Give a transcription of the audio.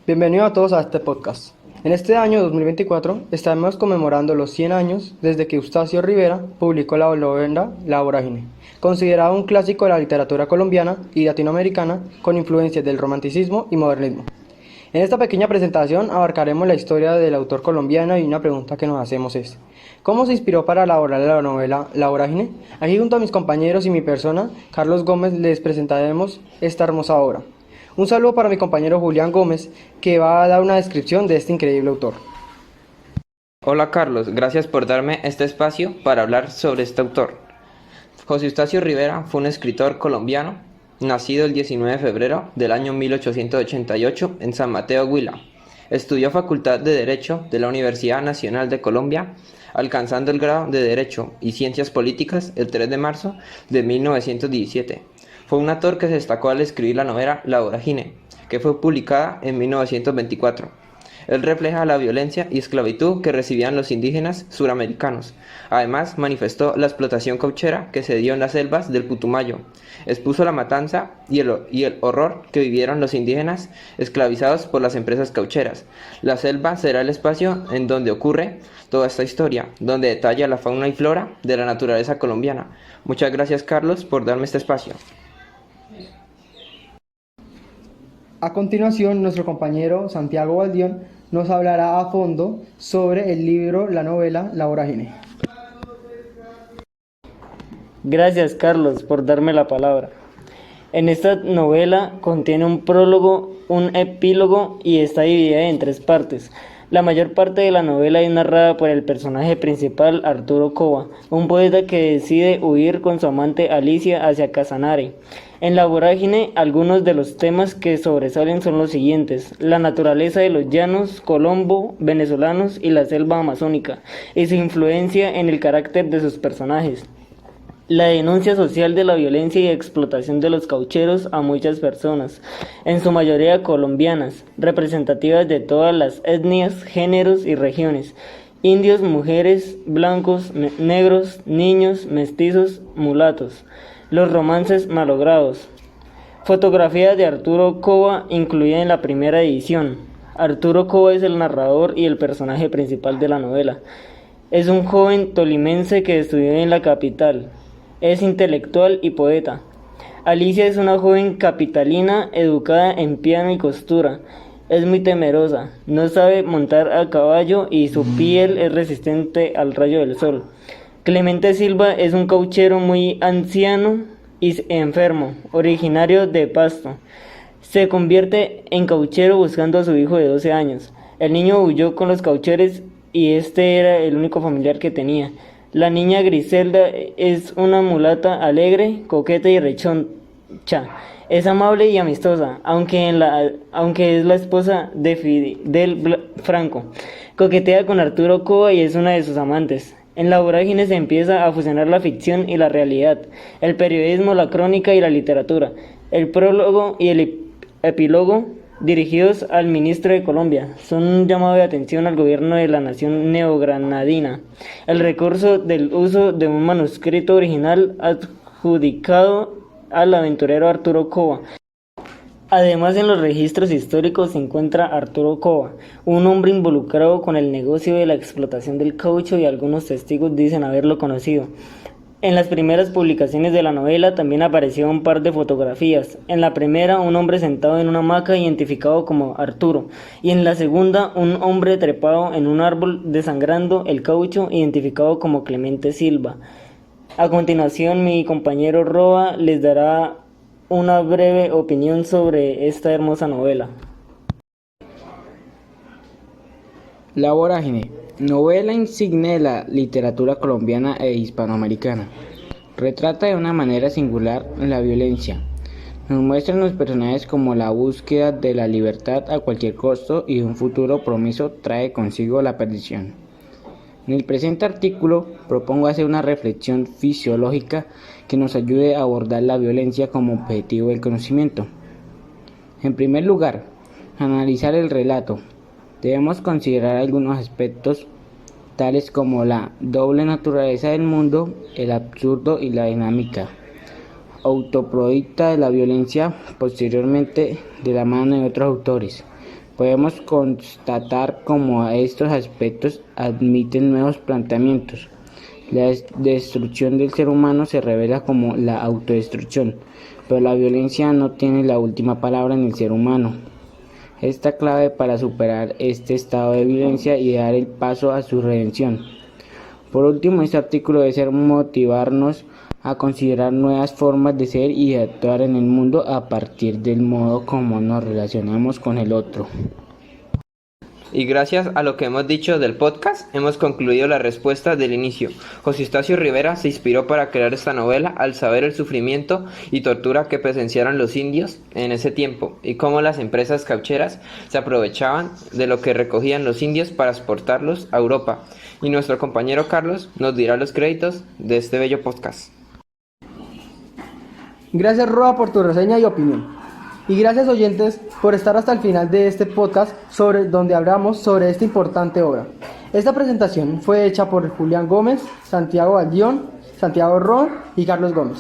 Bienvenidos a todos a este podcast. En este año 2024 estamos conmemorando los 100 años desde que Eustacio Rivera publicó la novela La Vorágine, considerado un clásico de la literatura colombiana y latinoamericana con influencias del romanticismo y modernismo. En esta pequeña presentación abarcaremos la historia del autor colombiano y una pregunta que nos hacemos es: ¿cómo se inspiró para elaborar la novela La Vorágine? Aquí junto a mis compañeros y mi persona, Carlos Gómez, les presentaremos esta hermosa obra. Un saludo para mi compañero Julián Gómez, que va a dar una descripción de este increíble autor. Hola Carlos, gracias por darme este espacio para hablar sobre este autor. José Eustacio Rivera fue un escritor colombiano, nacido el 19 de febrero del año 1888 en San Mateo, Huila. Estudió Facultad de Derecho de la Universidad Nacional de Colombia, alcanzando el grado de Derecho y Ciencias Políticas el 3 de marzo de 1917. Fue un autor que se destacó al escribir la novela La Vorágine, que fue publicada en 1924. Él refleja la violencia y esclavitud que recibían los indígenas suramericanos. Además, manifestó la explotación cauchera que se dio en las selvas del Putumayo. Expuso la matanza y el horror que vivieron los indígenas esclavizados por las empresas caucheras. La selva será el espacio en donde ocurre toda esta historia, donde detalla la fauna y flora de la naturaleza colombiana. Muchas gracias, Carlos, por darme este espacio. A continuación, nuestro compañero Santiago Baldión nos hablará a fondo sobre el libro, la novela La Vorágine. Gracias, Carlos, por darme la palabra. En esta novela contiene un prólogo, un epílogo y está dividida en 3 partes. La mayor parte de la novela es narrada por el personaje principal, Arturo Cova, un poeta que decide huir con su amante Alicia hacia Casanare. En La Vorágine, algunos de los temas que sobresalen son los siguientes: la naturaleza de los llanos, Colombo, venezolanos y la selva amazónica, y su influencia en el carácter de sus personajes. La denuncia social de la violencia y explotación de los caucheros a muchas personas, en su mayoría colombianas, representativas de todas las etnias, géneros y regiones: indios, mujeres, blancos, negros, niños, mestizos, mulatos. Los romances malogrados. Fotografías de Arturo Cova incluida en la primera edición. Arturo Cova es el narrador y el personaje principal de la novela. Es un joven tolimense que estudió en la capital. Es intelectual y poeta. Alicia es una joven capitalina educada en piano y costura. Es muy temerosa, no sabe montar a caballo y su piel es resistente al rayo del sol. Clemente Silva es un cauchero muy anciano y enfermo, originario de Pasto. Se convierte en cauchero buscando a su hijo de 12 años. El niño huyó con los caucheros y este era el único familiar que tenía. La niña Griselda es una mulata alegre, coqueta y rechoncha. Es amable y amistosa, aunque es la esposa de Fidel Franco. Coquetea con Arturo Cova y es una de sus amantes. En La Vorágine se empieza a fusionar la ficción y la realidad, el periodismo, la crónica y la literatura. El prólogo y el epílogo, dirigidos al ministro de Colombia, son un llamado de atención al gobierno de la nación neogranadina. El recurso del uso de un manuscrito original adjudicado al aventurero Arturo Cova. Además, en los registros históricos se encuentra Arturo Cova, un hombre involucrado con el negocio de la explotación del caucho, y algunos testigos dicen haberlo conocido. En las primeras publicaciones de la novela también apareció un par de fotografías. En la primera, un hombre sentado en una hamaca identificado como Arturo, y en la segunda, un hombre trepado en un árbol desangrando el caucho identificado como Clemente Silva. A continuación, mi compañero Roa les dará una breve opinión sobre esta hermosa novela. La Vorágine, novela insignia de la literatura colombiana e hispanoamericana, retrata de una manera singular la violencia. Nos muestran los personajes como la búsqueda de la libertad a cualquier costo y un futuro promiso trae consigo la perdición. En el presente artículo propongo hacer una reflexión fisiológica que nos ayude a abordar la violencia como objetivo del conocimiento. En primer lugar, analizar el relato. Debemos considerar algunos aspectos tales como la doble naturaleza del mundo, el absurdo y la dinámica autoproducta de la violencia posteriormente de la mano de otros autores. podemos constatar cómo estos aspectos admiten nuevos planteamientos. La destrucción del ser humano se revela como la autodestrucción, pero la violencia no tiene la última palabra en el ser humano. Esta clave para superar este estado de violencia y dar el paso a su redención. Por último, este artículo debe ser motivarnos a considerar nuevas formas de ser y de actuar en el mundo a partir del modo como nos relacionamos con el otro. Y gracias a lo que hemos dicho del podcast, hemos concluido la respuesta del inicio. José Eustacio Rivera se inspiró para crear esta novela al saber el sufrimiento y tortura que presenciaron los indios en ese tiempo y cómo las empresas caucheras se aprovechaban de lo que recogían los indios para exportarlos a Europa. Y nuestro compañero Carlos nos dirá los créditos de este bello podcast. Gracias, Roa, por tu reseña y opinión. Y gracias, oyentes, por estar hasta el final de este podcast donde hablamos sobre esta importante obra. Esta presentación fue hecha por Julián Gómez, Santiago Aldión, Santiago Ron y Carlos Gómez.